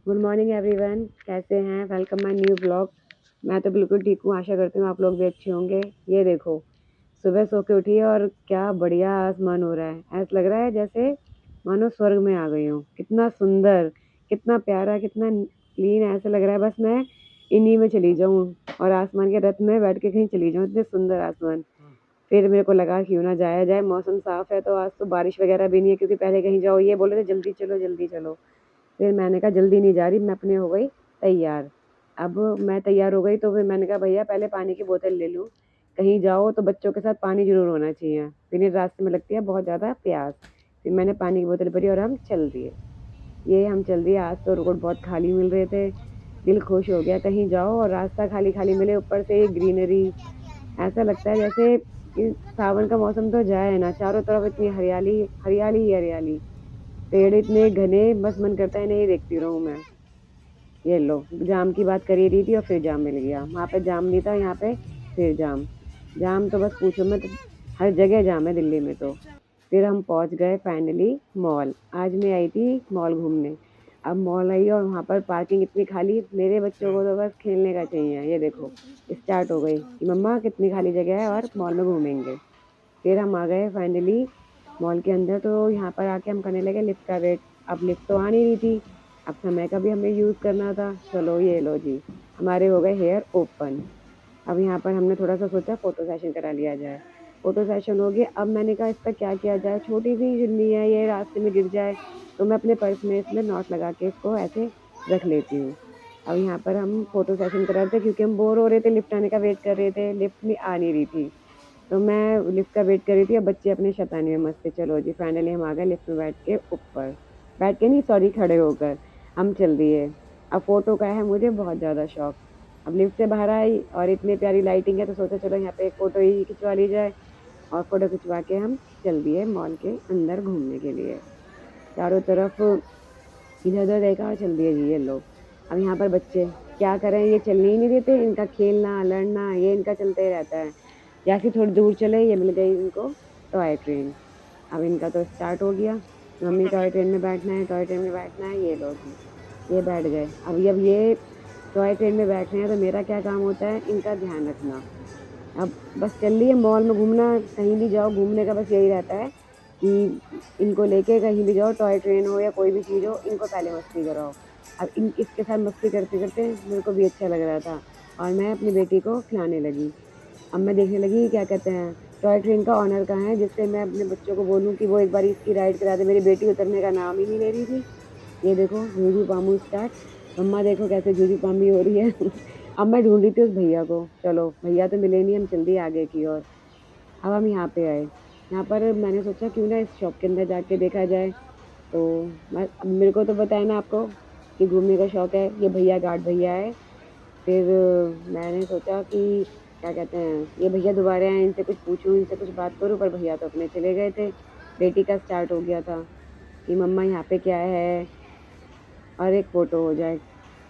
Good morning everyone, कैसे हैं? Welcome my new blog. मैं तो बिल्कुल ठीक हूँ, आशा करती हूँ आप लोग भी अच्छे होंगे। ये देखो, सुबह सो के उठी है और क्या बढ़िया आसमान हो रहा है। ऐसा लग रहा है जैसे मानो स्वर्ग में आ गई हूँ। कितना सुंदर, कितना प्यारा, कितना क्लीन, ऐसा लग रहा है बस मैं इन्हीं में चली जाऊँ और आसमान के रथ में बैठ के कहीं चली जाऊँ। इतने सुंदर आसमान। फिर मेरे को लगा क्यों ना जाया जाए, मौसम साफ है तो आज तो बारिश वगैरह भी नहीं है, क्योंकि पहले कहीं जाओ ये बोले थे जल्दी चलो जल्दी चलो। फिर मैंने कहा जल्दी नहीं जा रही, मैं अपने हो गई तैयार। अब मैं तैयार हो गई तो फिर मैंने कहा भैया पहले पानी की बोतल ले लूँ। कहीं जाओ तो बच्चों के साथ पानी ज़रूर होना चाहिए, फिर रास्ते में लगती है बहुत ज़्यादा प्यास। फिर मैंने पानी की बोतल भरी और हम चल दिए। ये हम चल दिए। आज तो रोड बहुत खाली मिल रहे थे, दिल खुश हो गया। कहीं जाओ और रास्ता खाली खाली मिले, ऊपर से ये ग्रीनरी, ऐसा लगता है जैसे कि सावन का मौसम तो जाए ना, चारों तरफ इतनी हरियाली हरियाली ही हरियाली, पेड़ इतने घने, बस मन करता है इन्हें ही देखती रहूं मैं। ये लो, जाम की बात कर ही रही थी और फिर जाम मिल गया। वहाँ पे जाम नहीं था, यहाँ पे फिर जाम। जाम तो बस पूछो मत, हर जगह जाम है दिल्ली में तो। फिर हम पहुँच गए फाइनली मॉल। आज मैं आई थी मॉल घूमने। अब मॉल आई और वहाँ पर पार्किंग इतनी खाली, मेरे बच्चों को तो बस खेलने का चाहिए। ये देखो, स्टार्ट हो गई कि मम्मा कितनी खाली जगह है और मॉल में घूमेंगे। फिर हम आ गए फाइनली मॉल के अंदर, तो यहाँ पर आके हम करने लगे लिफ्ट का वेट। अब लिफ्ट तो आ नहीं रही थी, अब समय का भी हमें यूज़ करना था। चलो ये लो जी, हमारे हो गए हेयर ओपन। अब यहाँ पर हमने थोड़ा सा सोचा फ़ोटो सेशन करा लिया जाए। फ़ोटो सेशन हो गया। अब मैंने कहा इसका क्या किया जाए, छोटी सी चुन्नी है, ये रास्ते में गिर जाए तो मैं अपने पर्स में इसमें नॉट लगा के इसको ऐसे रख लेती हूँ। अब यहाँ पर हम फ़ोटो सेशन करा रहे थे क्योंकि हम बोर हो रहे थे, लिफ्ट आने का वेट कर रहे थे, लिफ्ट भी आ नहीं रही थी। तो मैं लिफ्ट का वेट कर रही थी, अब बच्चे अपने शैतानी में मस्त थे। चलो जी, फाइनली हम आ गए लिफ्ट में बैठ के ऊपर। बैठ के नहीं, सॉरी, खड़े होकर हम चल दिए। अब फ़ोटो का है मुझे बहुत ज़्यादा शौक। अब लिफ्ट से बाहर आई और इतनी प्यारी लाइटिंग है तो सोचा चलो यहाँ पे एक फ़ोटो ही खिंचवा ली जाए। और फ़ोटो खिंचवा के हम चल दिए मॉल के अंदर घूमने के लिए। चारों तरफ इधर-उधर देखा और चल दिए जी ये लोग। अब यहाँ पर बच्चे क्या करें, ये चलने ही नहीं देते, इनका खेलना, लड़ना ये इनका चलता ही रहता है। जैसे ही थोड़ी दूर चले, ये मिल गई इनको टॉय ट्रेन। अब इनका तो स्टार्ट हो गया, मम्मी टॉय ट्रेन में बैठना है, टॉय ट्रेन में बैठना है। ये लो जी, ये बैठ गए। अब ये टॉय ट्रेन में बैठ रहे हैं तो मेरा क्या काम होता है, इनका ध्यान रखना। अब बस चल रही है मॉल में घूमना, कहीं भी जाओ घूमने का बस यही रहता है कि इनको लेके कहीं भी जाओ, टॉय ट्रेन हो या कोई भी चीज़ हो, इनको पहले मस्ती कराओ। अब इन इसके साथ मस्ती करते-करते मेरे को भी अच्छा लग रहा था और मैं अपनी बेटी को खिलाने लगी। अब मैं देखने लगी क्या कहते हैं, टॉय ट्रेन का ओनर कहाँ है जिससे मैं अपने बच्चों को बोलूँ कि वो एक बार इसकी राइड करा दे। मेरी बेटी उतरने का नाम ही नहीं ले रही थी। ये देखो जूजू पामू स्टार्ट, मम्मा देखो कैसे जूजू पामी हो रही है। अब मैं ढूँढ रही थी उस भैया को, चलो भैया तो मिले नहीं, हम चल दिए आगे की ओर। अब हम यहाँ पे आए, यहाँ पर मैंने सोचा क्यों ना इस शॉप के अंदर जाके देखा जाए। तो मैं, अब मेरे को तो बताया ना आपको कि घूमने का शौक है, ये भैया गार्ड भैया है। फिर मैंने सोचा कि क्या कहते हैं, ये भैया दोबारा आए, इनसे कुछ पूछूँ, इनसे कुछ बात करूँ, पर भैया तो अपने चले गए थे। बेटी का स्टार्ट हो गया था कि मम्मा यहाँ पे क्या है और एक फ़ोटो हो जाए,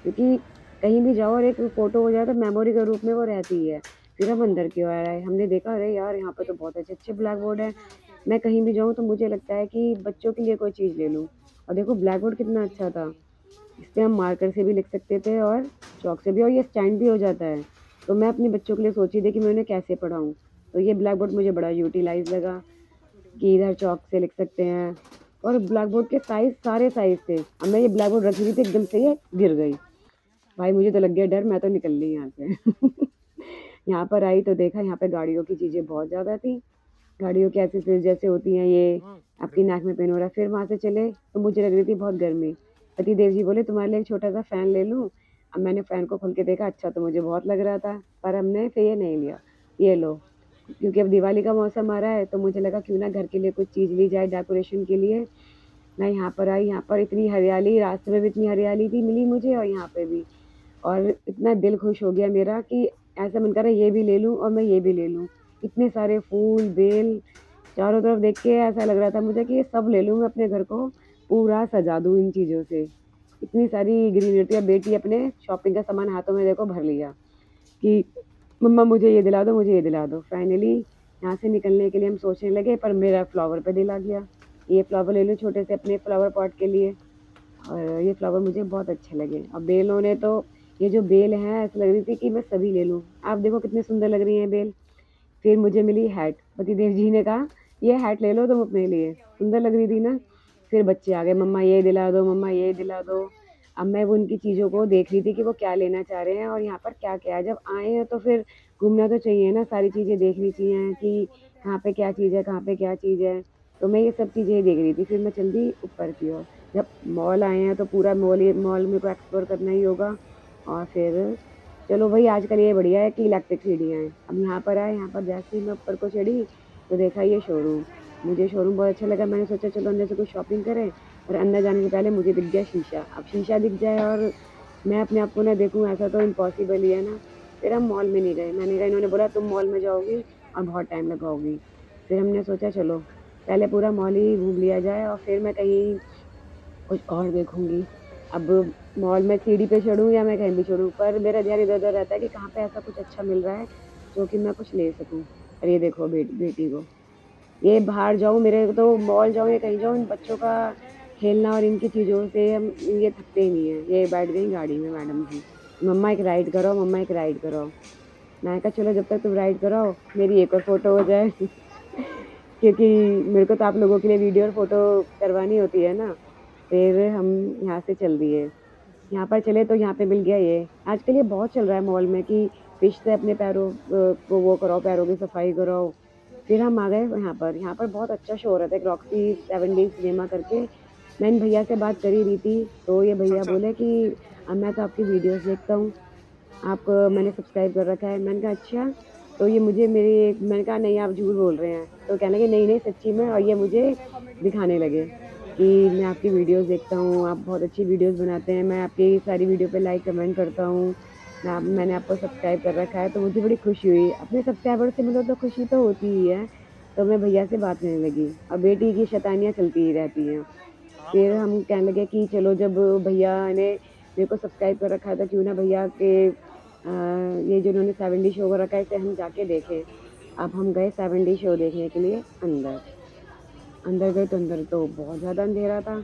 क्योंकि कहीं भी जाओ और एक फ़ोटो हो जाए तो मेमोरी के रूप में वो रहती है। फिर हम अंदर की ओर आए, हमने देखा अरे यार यहाँ पे तो बहुत अच्छे-अच्छे ब्लैक बोर्ड हैं। मैं कहीं भी जाऊँ तो मुझे लगता है कि बच्चों के लिए कोई चीज़ ले लूँ। और देखो ब्लैक बोर्ड कितना अच्छा था, इसपे हम मार्कर से भी लिख सकते थे और चॉक से भी, और ये स्टैंड भी हो जाता है। तो मैं अपने बच्चों के लिए सोच रही थी कि मैं उन्हें कैसे पढ़ाऊँ। तो ये ब्लैक बोर्ड मुझे बड़ा यूटिलाइज़ लगा कि इधर चॉक से लिख सकते हैं। और ब्लैक बोर्ड के साइज़ सारे साइज़ थे। अब मैं ये ब्लैक बोर्ड रख रही थी, एकदम से ये गिर गई। भाई मुझे तो लग गया डर, मैं तो निकल ली यहाँ से। यहाँ पर आई तो देखा यहाँ पे गाड़ियों की चीज़ें बहुत ज़्यादा थी। गाड़ियों की एक्सेसरीज़ जैसे होती हैं ये, आपकी नाक में पिन हो रहा है। फिर वहाँ से चले तो मुझे लग रही थी बहुत गर्मी। पतिदेव जी बोले तुम्हारे लिए एक छोटा-सा फ़ैन ले लूँ? अब मैंने फ़ैन को खोल के देखा, अच्छा तो मुझे बहुत लग रहा था, पर हमने फिर ये नहीं लिया। ये लो, क्योंकि अब दिवाली का मौसम आ रहा है तो मुझे लगा क्यों ना घर के लिए कुछ चीज़ ली जाए डेकोरेशन के लिए। मैं यहाँ पर आई, यहाँ पर इतनी हरियाली, रास्ते में भी इतनी हरियाली थी मिली मुझे और यहाँ पे भी। और इतना दिल खुश हो गया मेरा कि ऐसा मन कर रहा है ये भी ले लूँ और मैं ये भी ले लूँ। इतने सारे फूल, बेल, चारों तरफ देख के ऐसा लग रहा था मुझे कि ये सब ले लूँ, मैं अपने घर को पूरा सजा दूँ इन चीज़ों से। इतनी सारी ग्रीनरी, अब बेटी अपने शॉपिंग का सामान हाथों में देखो भर लिया कि मम्मा मुझे ये दिला दो, मुझे ये दिला दो। फाइनली यहाँ से निकलने के लिए हम सोचने लगे, पर मेरा फ्लावर पे दिल आ गया। ये फ्लावर ले लूँ छोटे से अपने फ्लावर पॉट के लिए। और ये फ्लावर मुझे बहुत अच्छे लगे। और बेलों ने तो ये जो बेल है ऐसा लग रही थी कि मैं सभी ले लूँ। आप देखो कितनी सुंदर लग रही है बेल। फिर मुझे मिली हैट, पतिदेव जी ने कहा ये हैट ले लो तुम अपने लिए, सुंदर लग रही थी ना। फिर बच्चे आ गए, मम्मा ये दिला दो, मम्मा ये दिला दो। अब मैं वो उनकी चीज़ों को देख रही थी कि वो क्या लेना चाह रहे हैं और यहाँ पर क्या क्या है। जब आए हैं तो फिर घूमना तो चाहिए ना, सारी चीज़ें देखनी चाहिए कि कहाँ पे क्या चीज़ है, कहाँ पे क्या चीज़ है। तो मैं ये सब चीज़ें ही देख रही थी। फिर मैं चल दी ऊपर की ओर। जब मॉल आए हैं तो पूरा मॉल मेरे को एक्सप्लोर करना ही होगा। और फिर चलो भाई आजकल ये बढ़िया है कि इलेक्ट्रिक सीढ़ियाँ हैं। अब यहाँ पर आए, यहाँ पर जैसे ही मैं ऊपर को चढ़ी तो देखा ये शोरूम। मुझे शोरूम बहुत अच्छा लगा। मैंने सोचा चलो अंदर से कुछ शॉपिंग करें, और अंदर जाने से पहले मुझे दिख गया शीशा। अब शीशा दिख जाए और मैं अपने आप को ना देखूँ, ऐसा तो इम्पॉसिबल ही है ना। फिर हम मॉल में नहीं गए। मैंने कहा, इन्होंने बोला तुम मॉल में जाओगी और बहुत टाइम लगाओगी। फिर हमने सोचा चलो पहले पूरा मॉल ही घूम लिया जाए और फिर मैं कहीं कुछ और देखूँगी। अब मॉल में सीढ़ी पे चढ़ूँ या मैं कहीं भी चढ़ूँ, पर मेरा ध्यान इधर-उधर रहता है कि कहाँ पे ऐसा कुछ अच्छा मिल रहा है, जो कि मैं कुछ ले सकूँ। और ये देखो बेटी को, ये बाहर जाऊँ, मेरे को तो मॉल जाऊँ या कहीं जाऊँ, इन बच्चों का खेलना और इनकी चीज़ों से हम ये थकते ही नहीं हैं। ये बैठ गई गाड़ी में मैडम जी, मम्मा एक राइड कराओ, मम्मा एक राइड कराओ। मैंने कहा चलो जब तक तुम राइड कराओ, मेरी एक और फ़ोटो हो जाए। क्योंकि मेरे को तो आप लोगों के लिए वीडियो और फ़ोटो करवानी होती है ना। फिर हम यहाँ से चल दिए। यहाँ पर चले तो यहाँ पे मिल गया ये। आजकल ये बहुत चल रहा है मॉल में कि फिश से अपने पैरों को वो कराओ, पैरों की सफाई कराओ। फिर हम आ गए यहाँ पर बहुत अच्छा शो हो रहा था, एक रॉक्सी 7D सिनेमा करके। मैं इन भैया से बात कर ही रही थी, तो ये भैया बोले कि मैं तो आपकी वीडियोज़ देखता हूँ, आप मैंने सब्सक्राइब कर रखा है। मैंने कहा अच्छा। तो ये मुझे मैंने कहा नहीं आप झूठ बोल रहे हैं। तो कहने लगे नहीं नहीं सच्ची में। और ये मुझे दिखाने लगे कि मैं आपकी वीडियोस देखता हूँ, आप बहुत अच्छी वीडियोस बनाते हैं, मैं आपकी सारी वीडियो पे लाइक कमेंट करता हूँ, मैंने आपको सब्सक्राइब कर रखा है। तो मुझे बड़ी खुशी हुई, अपने सब्सक्राइबर से मिलो तो खुशी तो होती ही है। तो मैं भैया से बात करने लगी। अब बेटी की शैतानियाँ चलती ही रहती हैं। फिर हम कहने लगे कि चलो जब भैया ने मेरे को सब्सक्राइब कर रखा है तो क्यों ना भैया के ये जो उन्होंने 7D शो कर रखा है इसे हम जाके देखें। अब हम गए 7D शो देखने के लिए अंदर। अंदर गए तो अंदर तो बहुत ज़्यादा अंधेरा था,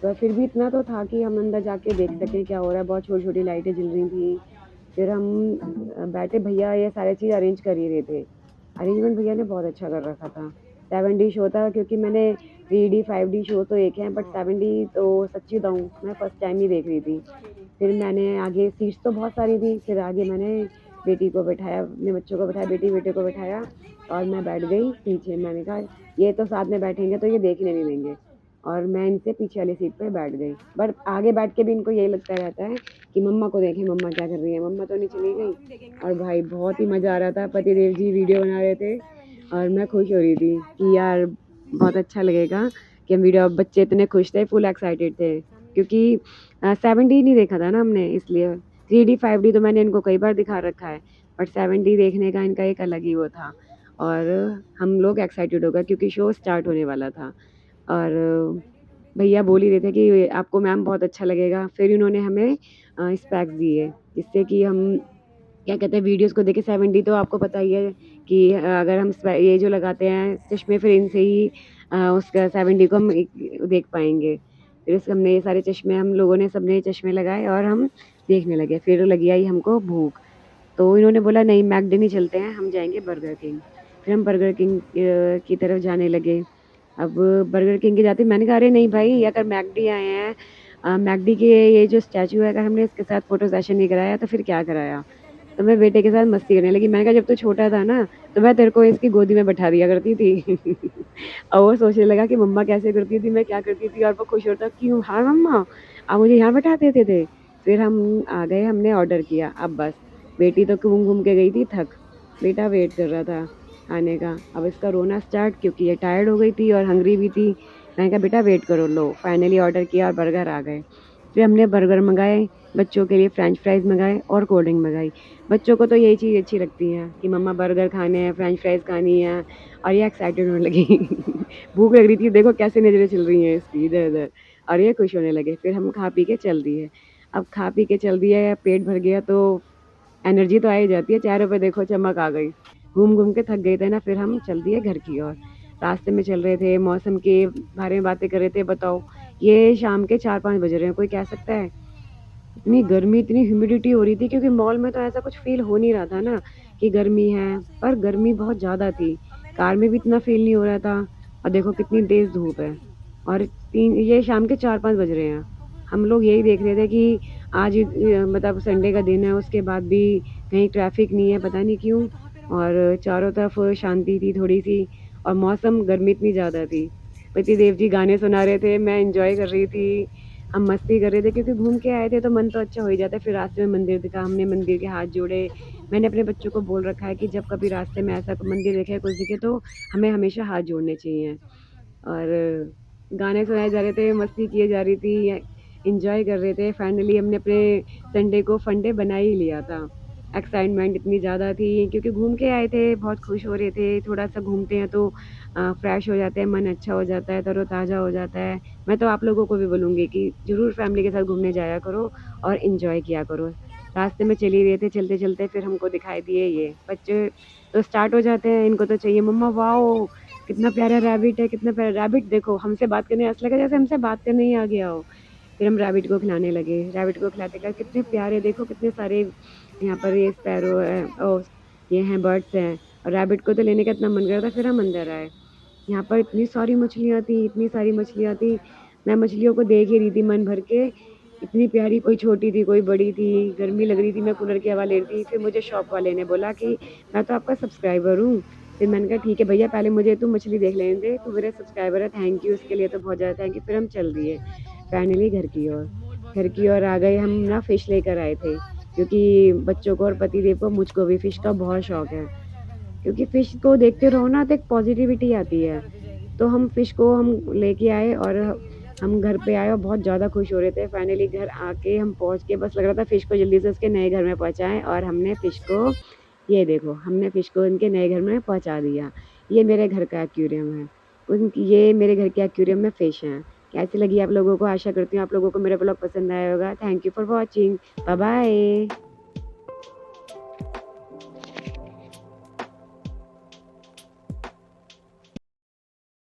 पर फिर भी इतना तो था कि हम अंदर जाके देख सकें क्या हो रहा है। बहुत छोटी-छोटी लाइटें जल रही थी। फिर हम बैठे, भैया ये सारी चीज़ अरेंज कर ही रहे थे। अरेंजमेंट भैया ने बहुत अच्छा कर रखा था। 7D शो था, क्योंकि मैंने 3D 5D शो तो देखे हैं, बट 7D तो सच्ची बताऊँ मैं फर्स्ट टाइम ही देख रही थी। फिर मैंने आगे सीट्स तो बहुत सारी थी, फिर आगे मैंने बेटी को बैठाया, अपने बच्चों को बैठाया, बेटे को बैठाया और मैं बैठ गई पीछे। मैंने कहा ये तो साथ में बैठेंगे तो ये देखने नहीं देंगे, और मैं इनसे पीछे वाली सीट पे बैठ गई। बट आगे बैठ के भी इनको यही लगता रहता है कि मम्मा को देखें, मम्मा क्या कर रही है, मम्मा तो नहीं चली गई। और भाई बहुत ही मज़ा आ रहा था, पतिदेव जी वीडियो बना रहे थे और मैं खुश हो रही थी कि यार बहुत अच्छा लगेगा कि हम वीडियो। बच्चे इतने खुश थे, फुल एक्साइटेड थे, क्योंकि 7D नहीं देखा था ना हमने, इसलिए 3D 5D तो मैंने इनको कई बार दिखा रखा है, बट 7D देखने का इनका एक अलग ही वो था। और हम लोग एक्साइटेड हो गए क्योंकि शो स्टार्ट होने वाला था। और भैया बोल ही रहे थे कि आपको मैम बहुत अच्छा लगेगा। फिर इन्होंने हमें स्पेक्स दिए, जिससे कि हम क्या कहते हैं वीडियोज़ को देखें। 7D तो आपको पता ही है कि अगर हम ये जो लगाते हैं चश्मे, फिर इनसे ही उसका 7D को हम देख पाएँगे। फिर इस हमने ये सारे चश्मे, हम लोगों ने सबने चश्मे लगाए और हम देखने लगे। फिर लगी आई हमको भूख, तो इन्होंने बोला नहीं मैकडी नहीं चलते हैं, हम जाएँगे बर्गर किंग। फिर हम बर्गर किंग की तरफ जाने लगे। अब बर्गर किंग के जाते मैंने कहा अरे नहीं भाई, अगर मैकडी आए हैं, मैकडी के ये जो स्टैचू है, अगर हमने इसके साथ फ़ोटो सेशन नहीं कराया तो फिर क्या कराया? तो मैं बेटे के साथ मस्ती करने लगी। मैंने कहा जब तू छोटा था ना, तो मैं तेरे को इसकी गोदी में बैठा दिया करती थी। और वो सोचने लगा कि मम्मा कैसे करती थी, मैं क्या करती थी, और वो खुश होता क्यों हाँ मम्मा, आप मुझे यहाँ बैठा देते थे। फिर हम आ गए, हमने ऑर्डर किया। अब बस बेटी तो घूम-घूम के गई थी थक, बेटा वेट कर रहा था खाने का। अब इसका रोना स्टार्ट, क्योंकि ये टायर्ड हो गई थी और हंग्री भी थी। मैंने कहा बेटा वेट करो, लो फाइनली ऑर्डर किया और बर्गर आ गए। फिर हमने बर्गर मँगाए, बच्चों के लिए फ्रेंच फ्राइज़ मँगाए और कोल्ड ड्रिंक मँगाई। बच्चों को तो यही चीज़ अच्छी लगती है कि मम्मा बर्गर खाने हैं, फ्रेंच फ्राइज़ खानी है, और ये एक्साइटेड होने लगी। भूख लग रही थी, देखो कैसे नज़रें चल रही हैं इसकी इधर-उधर, और ये खुश होने लगे। फिर हम खा पी के चल दिए। अब खा पी के चल दिए, पेट भर गया तो एनर्जी तो आ ही जाती है, चेहरे पे देखो चमक आ गई। घूम-घूम के थक गए थे ना, फिर हम चल दिए घर की ओर। रास्ते में चल रहे थे, मौसम के बारे में बातें कर रहे थे, बताओ ये शाम के 4-5 बज रहे हैं, कोई कह सकता है? इतनी गर्मी, इतनी ह्यूमिडिटी हो रही थी क्योंकि मॉल में तो ऐसा कुछ फ़ील हो नहीं रहा था ना कि गर्मी है, पर गर्मी बहुत ज़्यादा थी। कार में भी इतना फ़ील नहीं हो रहा था और देखो कितनी तेज़ धूप है और 3 ये शाम के 4-5 बज रहे हैं। हम लोग यही देख रहे थे कि आज मतलब संडे का दिन है, उसके बाद भी कहीं ट्रैफ़िक नहीं है, पता नहीं क्यों? और चारों तरफ शांति थी थोड़ी-सी और मौसम गर्मी इतनी ज़्यादा थी। पतिदेव जी गाने सुना रहे थे, मैं एन्जॉय कर रही थी। हम मस्ती कर रहे थे क्योंकि घूम के आए थे तो मन तो अच्छा हो ही जाता है। फिर रास्ते में मंदिर दिखा, हमने मंदिर के हाथ जोड़े। मैंने अपने बच्चों को बोल रखा है कि जब कभी रास्ते में ऐसा कोई मंदिर दिखे, कुछ दिखे तो हमें हमेशा हाथ जोड़ने चाहिए। और गाने सुनाए जा रहे थे, मस्ती किए जा रही थी, एन्जॉय कर रहे थे। फाइनली हमने अपने संडे को फन डे बना ही लिया था। एक्साइटमेंट इतनी ज़्यादा थी क्योंकि घूम के आए थे, बहुत खुश हो रहे थे। थोड़ा-सा घूमते हैं तो फ्रेश हो जाते हैं, मन अच्छा हो जाता है, तरोताज़ा हो जाता है। मैं तो आप लोगों को भी बोलूँगी कि ज़रूर फैमिली के साथ घूमने जाया करो और एन्जॉय किया करो। रास्ते में चल ही रहे थे, चलते-चलते फिर हमको दिखाई दिए ये। बच्चे तो स्टार्ट हो जाते हैं, इनको तो चाहिए मम्मा वॉव! कितना प्यारा रैबिट है, कितना प्यारा रैबिट देखो हमसे बात करने ऐसा लगा जैसे हमसे बात करने ही आ गया हो। फिर हम रैबिट को खिलाने लगे, रैबिट को खिलाते-खिलाते कितने प्यारे देखो कितने सारे यहाँ पर ये स्पैरो है ये हैं बर्ड्स हैं और रैबिट को तो लेने का इतना मन कर रहा था फिर हम अंदर आए। यहाँ पर इतनी सारी मछलियाँ थी, इतनी सारी मछलियाँ थी, मैं मछलियों को देख ही रही थी मन भर के, इतनी प्यारी कोई छोटी थी, कोई बड़ी थी, गर्मी लग रही थी, मैं कूलर की हवा ले रही थी। फिर मुझे शॉप वाले ने बोला कि मैं तो आपका सब्सक्राइबर हूँ। फिर मैंने कहा ठीक है भैया पहले मुझे तू मछली देख लेने दे, तू मेरा सब्सक्राइबर है, थैंक यू उसके लिए तो बहुत ज़्यादा थैंक यू। फिर हम चल दिए, फाइनली घर की ओर आ गए। हम ना फिश लेकर आए थे, क्योंकि बच्चों को और पतिदेव को मुझको भी फिश का बहुत शौक है। क्योंकि फिश को देखते रहो ना तो एक पॉजिटिविटी आती है। तो हम फिश को हम लेके आए और हम घर पे आए और बहुत ज़्यादा खुश हो रहे थे। फाइनली घर आके हम पहुँच के बस लग रहा था फिश को जल्दी से उसके नए घर में पहुँचाएँ और हमने फिश को ये देखो, हमने फिश को उनके नए घर में पहुँचा दिया। ये मेरे घर का एक्वेरियम है। उनकी ये मेरे घर के एक्वेरियम में फिश हैं। कैसी लगी आप लोगों को? आशा करती हूँ आप लोगों को मेरा ब्लॉग पसंद आया होगा। Thank you for watching. Bye bye.